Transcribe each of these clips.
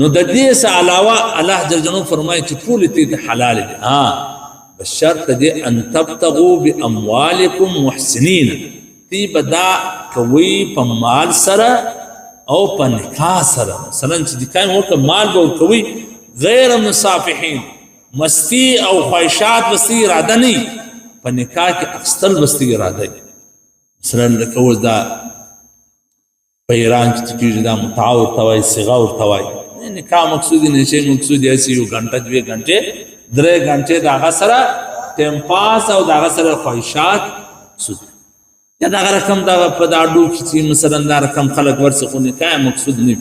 نو د دې څخه علاوه الله جل جلاله فرمایي چې ټول ته حلال دي بس شرط دی ان تبتغوا باموالکم محسنین تی بدا کوي په مال سره او په نکاح سره مثلا چې د کاین ورته مال به کوي غیر مصافحین مستی او خواهشات بستی اراده نه په نکاح کې اخستل بستی اراده مثلا لکه اوس دا په ایران کې چې دا متعه ورته وایي صیغه ورته وایي نکاح مقصود نه شي مقصود یې چې یو غنټه 2 غنټې 3 غنټې دغه سره ټیم پاس او دغه سره خواهشات سود یا دغه رقم دغه په داډو کې چې مثلا دا رقم خلک ورڅخه نکاح مقصود نه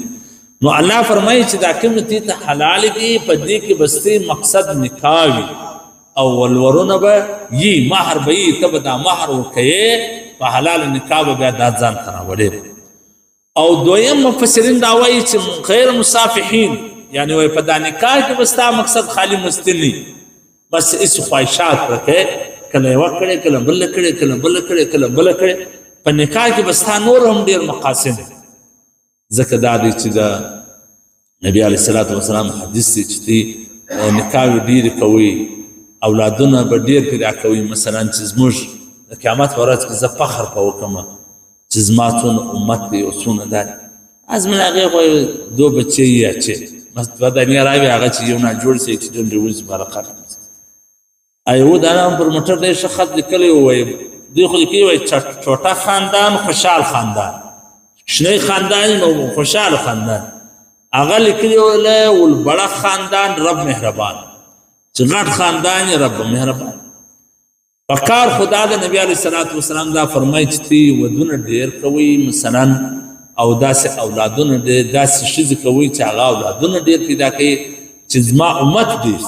نو الله فرمایي چې دا کوم ته حلال دي په دې کې بسته مقصد نکاح وي او ولورونه به یي مہر به یي ته دا مہر ورکې په حلال نکاح به بیا دا ځان خرابوي او دویم مفسرین دا وایي چې غیر مصافحین یعنی وای په دا نکاح کې بستا مقصد خالی مستلی بس اس خواهشات ورکې کله یو کړي کله بل کړي کله بل کړي کله بل کړي په نکاح کې بستا نور هم ډیر مقاصد ځکه دا دی چې دا نبی علیه الصلاۃ والسلام حدیث چې نکاح ډیر کوي اولادونه به ډیر پیدا کوي مثلا چې زموږ د قیامت ورځ کې زه فخر په وکم چې زما څونه امت دی او څونه ده از من هغه خو دو بچي یا چې بس په دنیا راوي هغه چې یو نه جوړ شي چې د ډیوز برکت ایو دا پر موټر دې شخص لیکلی وای دوی خو کې وای چوټا خاندان خوشحال خاندان شنه خاندان نو خوشحال خاندان هغه لیکلی ولا ول بڑا خاندان رب مهربان چې غټ خاندان رب مهربان پکار خدا د نبی علیه الصلاۃ والسلام دا فرمایي چې ودونه ډیر کوي مثلا او داسې اولادونه داسې شذ کوي چې هغه اولادونه ډیر پیدا کوي چې زما امت ډیر